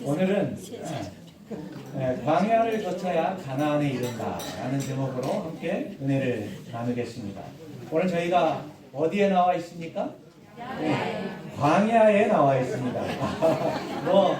오늘은 광야를 거쳐야 가나안에 이른다 라는 제목으로 함께 은혜를 나누겠습니다. 오늘 저희가 어디에 나와 있습니까? 광야에 나와 있습니다. 뭐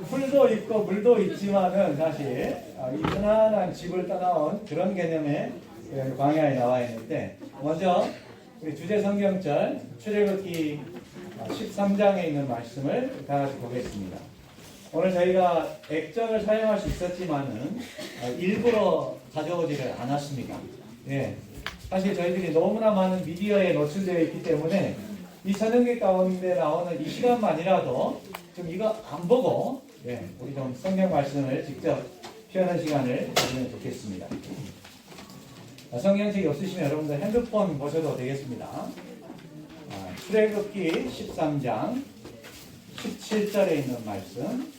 풀도 있고 물도 있지만은 사실 이 편안한 집을 떠나온 그런 개념의 광야에 나와 있는데, 먼저 우리 주제 성경절 출애굽기 13장에 있는 말씀을 다 같이 보겠습니다. 오늘 저희가 액정을 사용할 수 있었지만은 일부러 가져오지를 않았습니다. 예. 사실 저희들이 너무나 많은 미디어에 노출되어 있기 때문에 이 선행기 가운데 나오는 이 시간만이라도 좀 이거 안 보고 우리 좀 성경 말씀을 직접 표현하는 시간을 가지면 좋겠습니다. 성경책이 없으시면 여러분들 핸드폰 보셔도 되겠습니다. 출애굽기 13장 17절에 있는 말씀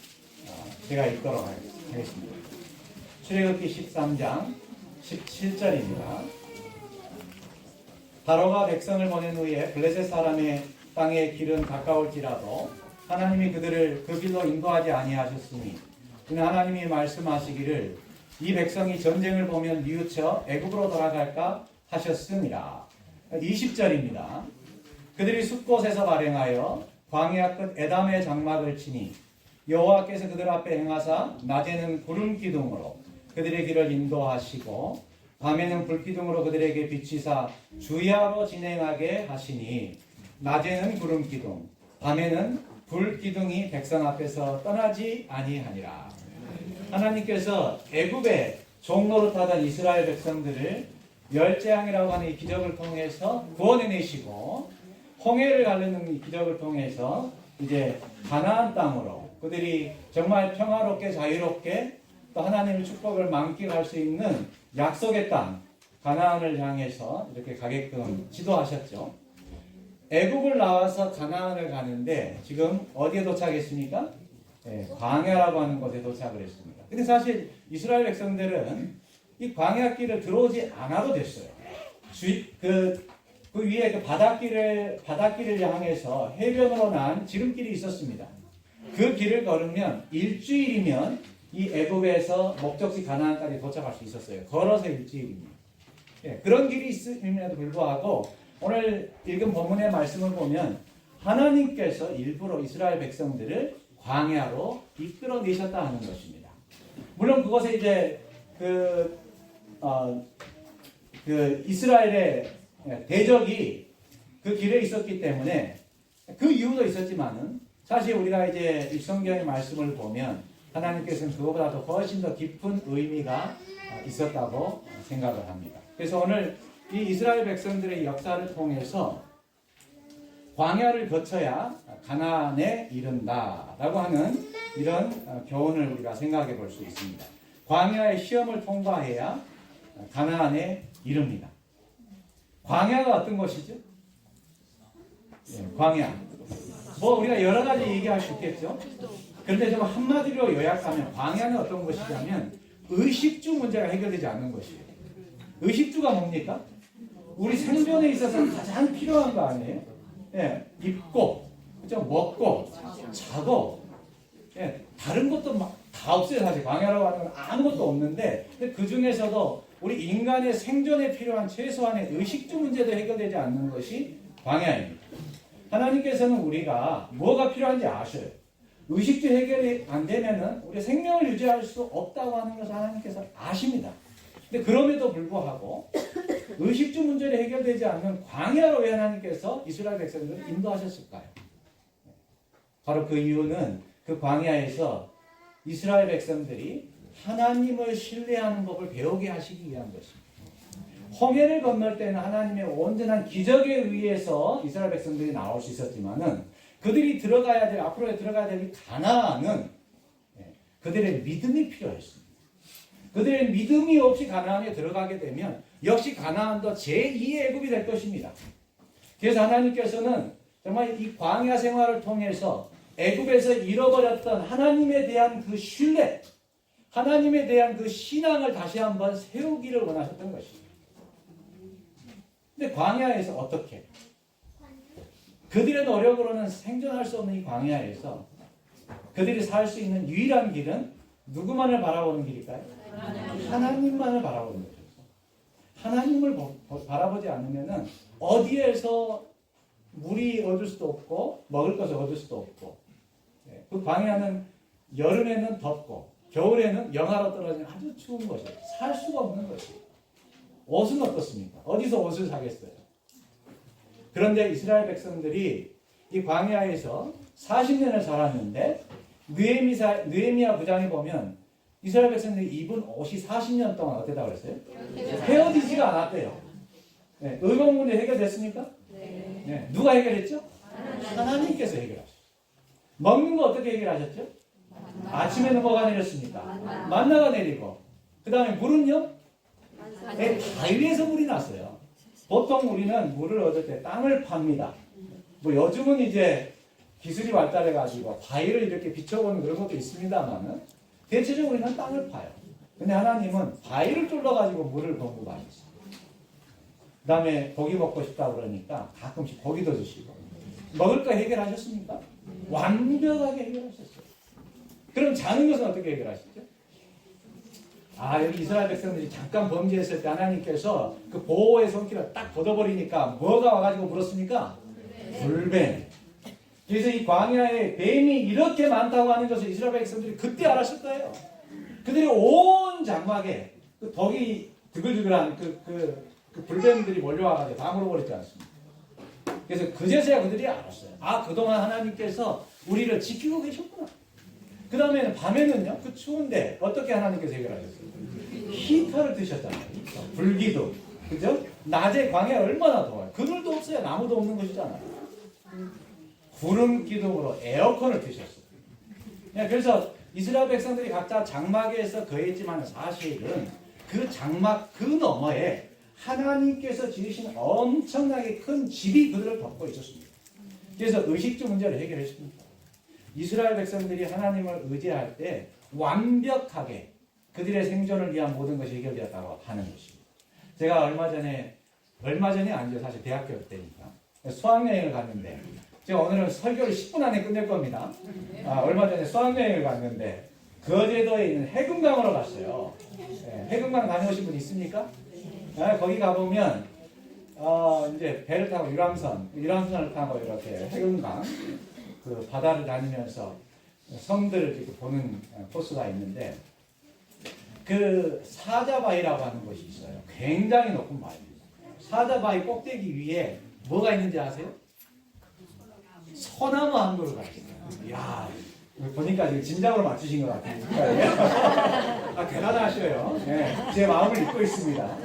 제가 읽도록 하겠습니다. 출애굽기 13장 17절입니다. 바로가 백성을 보낸 후에 블레셋 사람의 땅의 길은 가까울지라도 하나님이 그들을 그 길로 인도하지 아니하셨으니 그는 하나님이 말씀하시기를 이 백성이 전쟁을 보면 뉘우쳐 애굽으로 돌아갈까 하셨습니다. 20절입니다. 그들이 숲곳에서 발행하여 광야 끝 에담의 장막을 치니 여호와께서 그들 앞에 행하사 낮에는 구름 기둥으로 그들의 길을 인도하시고 밤에는 불기둥으로 그들에게 비치사 주야로 진행하게 하시니 낮에는 구름 기둥 밤에는 불기둥이 백성 앞에서 떠나지 아니하니라. 하나님께서 애굽에 종노릇하던 이스라엘 백성들을 열재앙이라고 하는 이 기적을 통해서 구원해내시고 홍해를 가르는 이 기적을 통해서 이제 가나안 땅으로 그들이 정말 평화롭게 자유롭게 또 하나님의 축복을 만끽할 수 있는 약속의 땅 가나안을 향해서 이렇게 가게끔 지도하셨죠. 애굽을 나와서 가나안을 가는데 지금 어디에 도착했습니까? 광야라고 하는 곳에 도착을 했습니다. 근데 사실 이스라엘 백성들은 이 광야길을 들어오지 않아도 됐어요. 그 위에 그 바닷길을 향해서 해변으로 난 지름길이 있었습니다. 그 길을 걸으면 일주일이면 이 애굽에서 목적지 가나안까지 도착할 수 있었어요. 걸어서 일주일입니다. 그런 길이 있음에도 불구하고 오늘 읽은 본문의 말씀을 보면 하나님께서 일부러 이스라엘 백성들을 광야로 이끌어내셨다 하는 것입니다. 물론 그것에 이제 그 이스라엘의 대적이 그 길에 있었기 때문에 그 이유도 있었지만은 사실 우리가 이제 이 성경의 말씀을 보면 하나님께서는 그거보다도 훨씬 더 깊은 의미가 있었다고 생각을 합니다. 그래서 오늘 이 이스라엘 백성들의 역사를 통해서 광야를 거쳐야 가나안에 이른다라고 하는 이런 교훈을 우리가 생각해 볼 수 있습니다. 광야의 시험을 통과해야 가나안에 이릅니다. 광야가 어떤 것이죠? 광야. 뭐 우리가 여러 가지 얘기할 수 있겠죠. 그런데 좀 한마디로 요약하면 광야는 어떤 것이냐면 의식주 문제가 해결되지 않는 것이에요. 의식주가 뭡니까? 우리 생존에 있어서 가장 필요한 거 아니에요? 입고, 그죠? 먹고, 자고, 다른 것도 막 다 없어요. 사실 광야라고 하는 건 아무것도 없는데, 그 중에서도 우리 인간의 생존에 필요한 최소한의 의식주 문제도 해결되지 않는 것이 광야입니다. 하나님께서는 우리가 뭐가 필요한지 아셔요. 의식주 해결이 안 되면은 우리 생명을 유지할 수 없다고 하는 것을 하나님께서 아십니다. 근데 그럼에도 불구하고 의식주 문제를 해결되지 않는 광야로 왜 하나님께서 이스라엘 백성들을 인도하셨을까요? 바로 그 이유는 그 광야에서 이스라엘 백성들이 하나님을 신뢰하는 법을 배우게 하시기 위한 것입니다. 홍해를 건널 때는 하나님의 온전한 기적에 의해서 이스라엘 백성들이 나올 수 있었지만은 그들이 앞으로 들어가야 될 가나안은 그들의 믿음이 필요했습니다. 그들의 믿음이 없이 가나안에 들어가게 되면 역시 가나안도 제2의 애굽이 될 것입니다. 그래서 하나님께서는 정말 이 광야 생활을 통해서 애굽에서 잃어버렸던 하나님에 대한 그 신뢰, 하나님에 대한 그 신앙을 다시 한번 세우기를 원하셨던 것입니다. 근데 광야에서 어떻게? 그들의 노력으로는 생존할 수 없는 이 광야에서 그들이 살 수 있는 유일한 길은 누구만을 바라보는 길일까요? 하나님만을 바라보는 거죠. 하나님을 바라보지 않으면은 어디에서 물이 얻을 수도 없고 먹을 것을 얻을 수도 없고, 그 광야는 여름에는 덥고 겨울에는 영하로 떨어지는 아주 추운 것이에요. 살 수가 없는 것이에요. 옷은 어떻습니까? 어디서 옷을 사겠어요? 그런데 이스라엘 백성들이 이 광야에서 40년을 살았는데 느헤미야 부장에 보면 이스라엘 백성들이 입은 옷이 40년 동안 어땠다고 그랬어요? 헤어지지가 않았대요. 네, 의복 문제 해결됐습니까? 네. 누가 해결했죠? 하나님께서 해결하셨어요. 먹는 거 어떻게 해결하셨죠? 아침에는 뭐가 내렸습니까? 만나가 내리고, 그 다음에 물은요? 네, 바위에서 물이 났어요. 보통 우리는 물을 얻을 때 땅을 팝니다. 뭐 요즘은 이제 기술이 발달해가지고 바위를 이렇게 비춰보는 그런 것도 있습니다만은 대체적으로 우리는 땅을 파요. 근데 하나님은 바위를 뚫어가지고 물을 공급하셨어요. 그 다음에 고기 먹고 싶다 그러니까 가끔씩 고기도 주시고. 먹을 거 해결하셨습니까? 완벽하게 해결하셨어요. 그럼 자는 것은 어떻게 해결하시죠? 여기 이스라엘 백성들이 잠깐 범죄했을 때 하나님께서 그 보호의 손길을 딱 걷어버리니까 뭐가 와가지고 물었습니까? 불뱀. 그래서 이 광야에 뱀이 이렇게 많다고 하는 것을 이스라엘 백성들이 그때 알았을 거예요. 그들이 온 장막에 그 덕이 드글드글한 그 불뱀들이 몰려와가지고 다 물어버렸지 않습니까? 그래서 그제서야 그들이 알았어요. 그동안 하나님께서 우리를 지키고 계셨구나. 그 다음에는 밤에는요, 그 추운데 어떻게 하나님께서 해결하셨어요? 히터를 드셨잖아요. 불기둥. 그죠? 낮에 광야 얼마나 더워요. 그늘도 없어요. 나무도 없는 것이잖아요. 구름 기둥으로 에어컨을 드셨어요. 그래서 이스라엘 백성들이 각자 장막에서 거했지만 사실은 그 장막 그 너머에 하나님께서 지으신 엄청나게 큰 집이 그들을 덮고 있었습니다. 그래서 의식주 문제를 해결했습니다. 이스라엘 백성들이 하나님을 의지할 때 완벽하게 그들의 생존을 위한 모든 것이 해결되었다고 하는 것입니다. 제가 얼마 전이 아니죠. 사실 대학교 때니까. 수학여행을 갔는데, 제가 오늘은 설교를 10분 안에 끝낼 겁니다. 얼마 전에 수학여행을 갔는데, 거제도에 있는 해금강으로 갔어요. 해금강 다녀오신 분 있습니까? 거기 가보면, 이제 배를 타고 유람선을 타고 이렇게 해금강, 그 바다를 다니면서 섬들을 이렇게 보는 코스가 있는데, 그 사자바위라고 하는 곳이 있어요. 굉장히 높은 바위입니다. 사자바위 꼭대기 위에 뭐가 있는지 아세요? 소나무 한 그루가 있어요. 이야, 보니까 지금 진작으로 맞추신 것 같아요. 대단하셔요. 제 마음을 읽고 있습니다.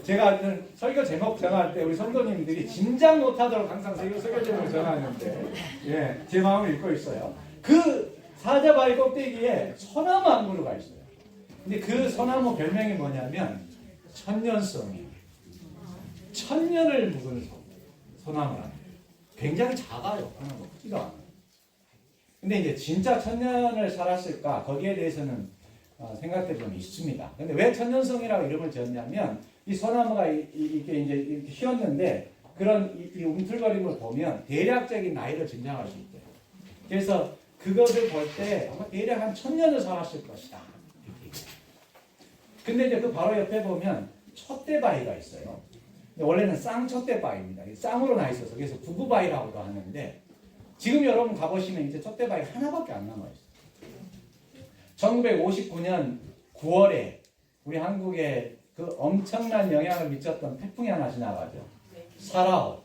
제가 설교 제목 정할 때 우리 성도님들이 짐작 못하도록 항상 설교 제목을 정하는데, 제 마음을 읽고 있어요. 그 사자바위 꼭대기에 소나무 한 그루가 있어요. 근데 그 소나무 별명이 뭐냐면 천년송이에요. 천년을 묵은 소나무랍니다. 굉장히 작아요. 크지도 않아요. 근데 이제 진짜 천년을 살았을까? 거기에 대해서는 생각해 보면 있습니다. 근데 왜 천년송이라고 이름을 지었냐면 이 소나무가 이렇게 휘었는데 그런 이 움틀거림을 보면 대략적인 나이를 증명할 수 있대요. 그래서 그것을 볼 때 아마 대략 한 1000년을 살았을 것이다. 근데 이제 그 바로 옆에 보면 촛대바위가 있어요. 원래는 쌍촛대바위입니다. 쌍으로 나 있어서 그래서 부구바위라고도 하는데 지금 여러분 가보시면 이제 촛대바위 하나밖에 안 남아있어요. 1959년 9월에 우리 한국에 그 엄청난 영향을 미쳤던 태풍이 하나 지나가죠. 사라오.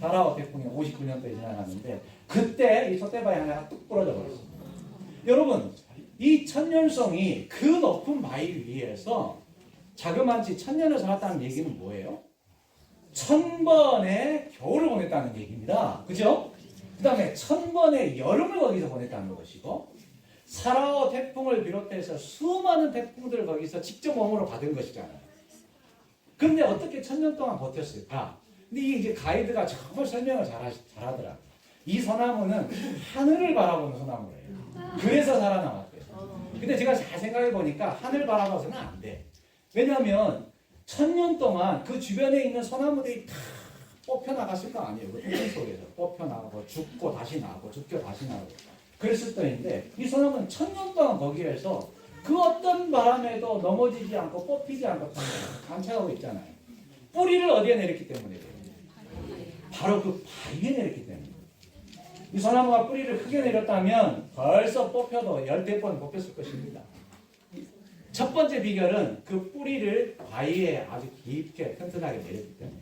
사라오 태풍이 59년도에 지나갔는데 그때 이 촛대바위 하나가 뚝 부러져 버렸습니다. 여러분, 이 천년송이 그 높은 바위 위에서 자그마치 1000년을 살았다는 얘기는 뭐예요? 1000번의 겨울을 보냈다는 얘기입니다. 그죠? 그 다음에 1000번의 여름을 거기서 보냈다는 것이고 사라오 태풍을 비롯해서 수많은 태풍들을 거기서 직접 몸으로 받은 것이잖아요. 그런데 어떻게 1000년 동안 버텼을까? 근데 이게 가이드가 정말 설명을 잘하더라. 이 소나무는 하늘을 바라보는 소나무예요. 그래서 살아남았대요. 근데 제가 잘 생각해 보니까 하늘 바라봐서는 안 돼. 왜냐하면 1000년 동안 그 주변에 있는 소나무들이 다 뽑혀 나갔을 거 아니에요. 그 태풍 속에서 뽑혀 나가고 죽고 다시 나고 죽고 다시 나고. 그랬을 때인데 이 소나무는 1000년 동안 거기에서 그 어떤 바람에도 넘어지지 않고 뽑히지 않고 관찰하고 있잖아요. 뿌리를 어디에 내렸기 때문에 바로 그 바위에 내렸기 때문에. 이 소나무가 뿌리를 크게 내렸다면 벌써 뽑혀도 10번 뽑혔을 것입니다. 첫 번째 비결은 그 뿌리를 바위에 아주 깊게 튼튼하게 내렸기 때문에.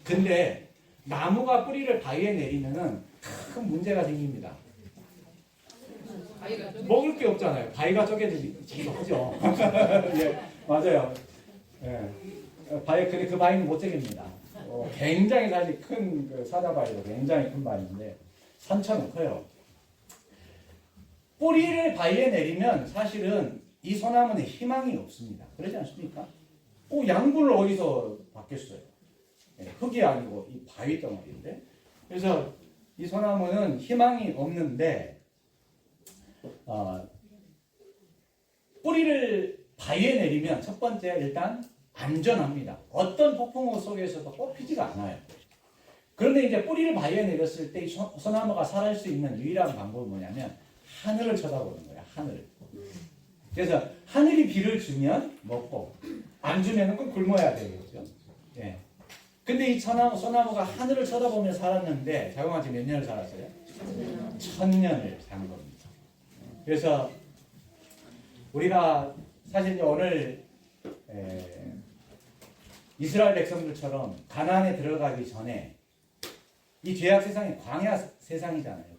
근데 나무가 뿌리를 바위에 내리면은 큰 문제가 생깁니다. 먹을 게 없잖아요. 바위가 쪼개지기도 하죠. 예, 맞아요. 예. 근데 그 바위는 못 쪼갭니다. 굉장히 사실 큰 그 사자바위도 굉장히 큰 바위인데 산천은 커요. 뿌리를 바위에 내리면 사실은 이 소나무는 희망이 없습니다. 그러지 않습니까? 양분을 어디서 받겠어요? 흙이 아니고 이 바위 덩어리인데. 그래서 이 소나무는 희망이 없는데 뿌리를 바위에 내리면 첫 번째 일단 안전합니다. 어떤 폭풍우 속에서도 뽑히지가 않아요. 그런데 이제 뿌리를 바위에 내렸을 때 이 소나무가 살아날 수 있는 유일한 방법은 뭐냐면 하늘을 쳐다보는 거예요. 하늘을. 그래서 하늘이 비를 주면 먹고 안 주면 꼭 굶어야 되겠죠. 예. 근데 이 소나무가 하늘을 쳐다보며 살았는데 자그마치 몇 년을 살았어요? 1000년을 산 겁니다. 그래서 우리가 사실 오늘 이스라엘 백성들처럼 가나안에 들어가기 전에 이 죄악 세상이 광야 세상이잖아요.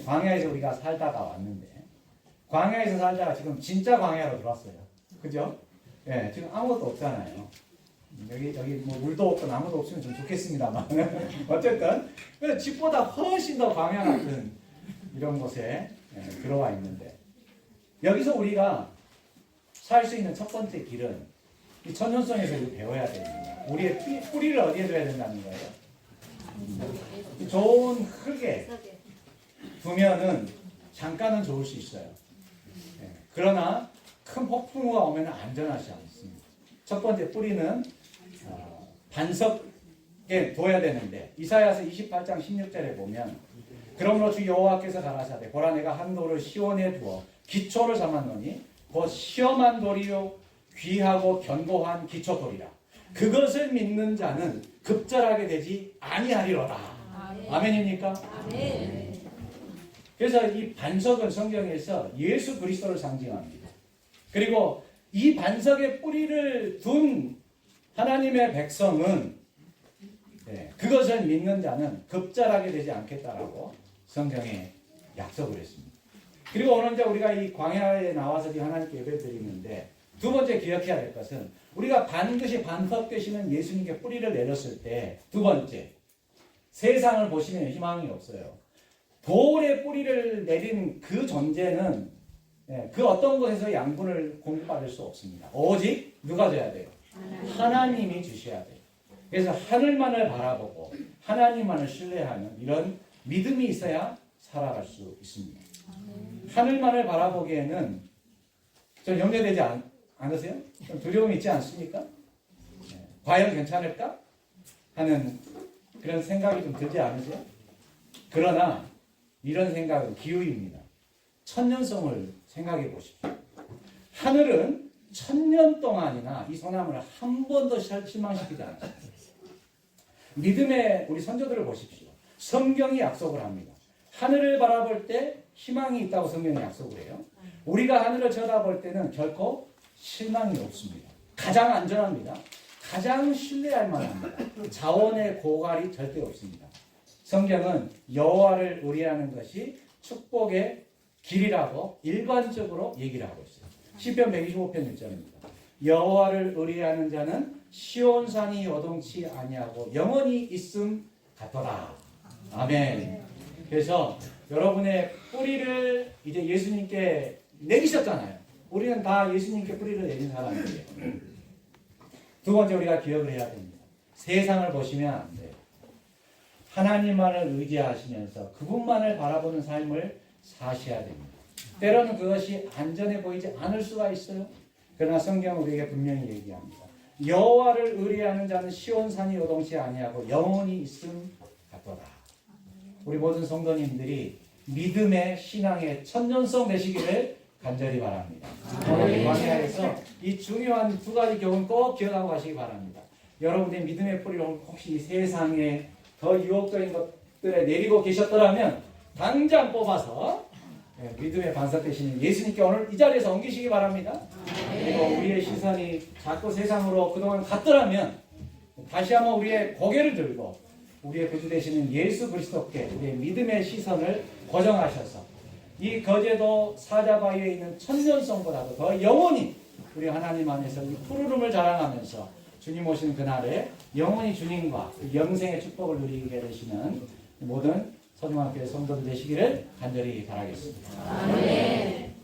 광야에서 우리가 살다가 왔는데 광야에서 살다가 지금 진짜 광야로 들어왔어요. 그죠? 예, 지금 아무것도 없잖아요. 여기 뭐 물도 없고 나무도 없으면 좀 좋겠습니다만 어쨌든 집보다 훨씬 더 광야 같은 이런 곳에 들어와 있는데 여기서 우리가 살 수 있는 첫 번째 길은 이 천연성에서 이거 배워야 됩니다. 우리의 뿌리를 어디에 둬야 된다는 거예요? 좋은 흙에 두면은 잠깐은 좋을 수 있어요. 그러나 큰 폭풍우가 오면 안전하지 않습니다. 첫 번째 뿌리는 반석에 둬야 되는데 이사야서 28장 16절에 보면 그러므로 주 여호와께서 가라사대 보라 내가 한 돌을 시온에 두어 기초를 삼았노니 곧 시험한 돌이요 귀하고 견고한 기초돌이라 그것을 믿는 자는 급절하게 되지 아니하리로다. 아멘입니까? 아멘. 그래서 이 반석은 성경에서 예수 그리스도를 상징합니다. 그리고 이 반석에 뿌리를 둔 하나님의 백성은 그것을 믿는 자는 급절하게 되지 않겠다라고 성경에 약속을 했습니다. 그리고 오늘 이제 우리가 이 광야에 나와서 하나님께 예배드리는데 두 번째 기억해야 될 것은 우리가 반드시 반석 되시는 예수님께 뿌리를 내렸을 때 두 번째 세상을 보시면 희망이 없어요. 돌에 뿌리를 내린 그 존재는 그 어떤 곳에서 양분을 공급받을 수 없습니다. 오직 누가 줘야 돼요? 하나님이 주셔야 돼요. 그래서 하늘만을 바라보고 하나님만을 신뢰하는 이런 믿음이 있어야 살아갈 수 있습니다. 하늘만을 바라보기에는 좀 염려되지 않으세요? 좀 두려움이 있지 않습니까? 과연 괜찮을까? 하는 그런 생각이 좀 들지 않으세요? 그러나 이런 생각은 기우입니다. 천년성을 생각해 보십시오. 하늘은 1000년 동안이나 이 소나무를 한 번도 실망시키지 않았습니다. 믿음의 우리 선조들을 보십시오. 성경이 약속을 합니다. 하늘을 바라볼 때 희망이 있다고 성경이 약속을 해요. 우리가 하늘을 쳐다볼 때는 결코 실망이 없습니다. 가장 안전합니다. 가장 신뢰할 만합니다. 자원의 고갈이 절대 없습니다. 성경은 여호와를 의뢰하는 것이 축복의 길이라고 일반적으로 얘기를 하고 있어요. 시편 125편 1절입니다. 여호와를 의뢰하는 자는 시온산이 요동치 아니하고 영원히 있음 같더라. 아멘. 그래서 여러분의 뿌리를 이제 예수님께 내리셨잖아요. 우리는 다 예수님께 뿌리를 내린 사람들이에요. 두 번째 우리가 기억을 해야 됩니다. 세상을 보시면 안 돼요. 하나님만을 의지하시면서 그분만을 바라보는 삶을 사셔야 됩니다. 때로는 그것이 안전해 보이지 않을 수가 있어요. 그러나 성경은 우리에게 분명히 얘기합니다. 여호와를 의뢰하는 자는 시온산이 요동치 아니하고 영원히 있음 같도다. 우리 모든 성도님들이 믿음의 신앙의 천년성 되시기를 간절히 바랍니다. 오늘 광야에서 이 중요한 두 가지 교훈 꼭 기억하고 가시기 바랍니다. 여러분의 믿음의 뿌리를 혹시 이 세상에 더 유혹적인 것들에 내리고 계셨더라면 당장 뽑아서 믿음의 반석 되시는 예수님께 오늘 이 자리에서 옮기시기 바랍니다. 그리고 우리의 시선이 자꾸 세상으로 그동안 갔더라면 다시 한번 우리의 고개를 들고 우리의 구주 되시는 예수 그리스도께 우리의 믿음의 시선을 고정하셔서 이 거제도 사자바위에 있는 천년성보다도 더 영원히 우리 하나님 안에서 이 푸르름을 자랑하면서 주님 오시는 그날에 영원히 주님과 그 영생의 축복을 누리게 되시는 모든 서중학교의 성도들 되시기를 간절히 바라겠습니다. 아멘.